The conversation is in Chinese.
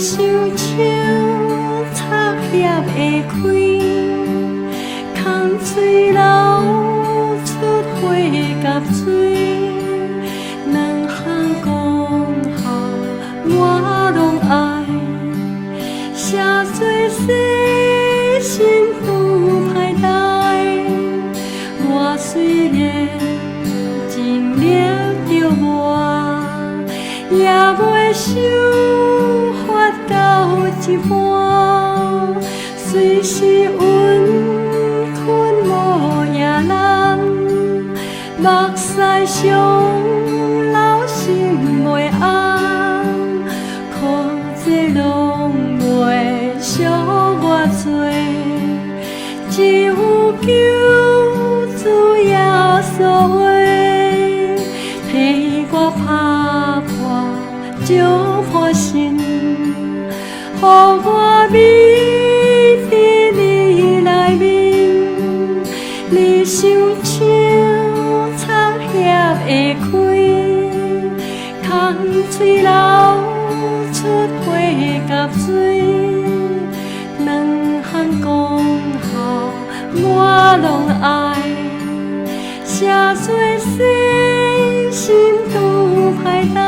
双手插叶会开，空嘴流出花甲水，两项讲好我拢爱，写做细心拄歹代，我虽然真了着我，也袂想发到一半，虽是阮困无夜人，目屎上流心袂红，可这拢袂惜我做，只有求主耶稣话，替我打破石破心，予我美伫你内面，你双手插叶会开，空嘴流出花甲水，两项讲好我拢爱，写做细心拄歹代。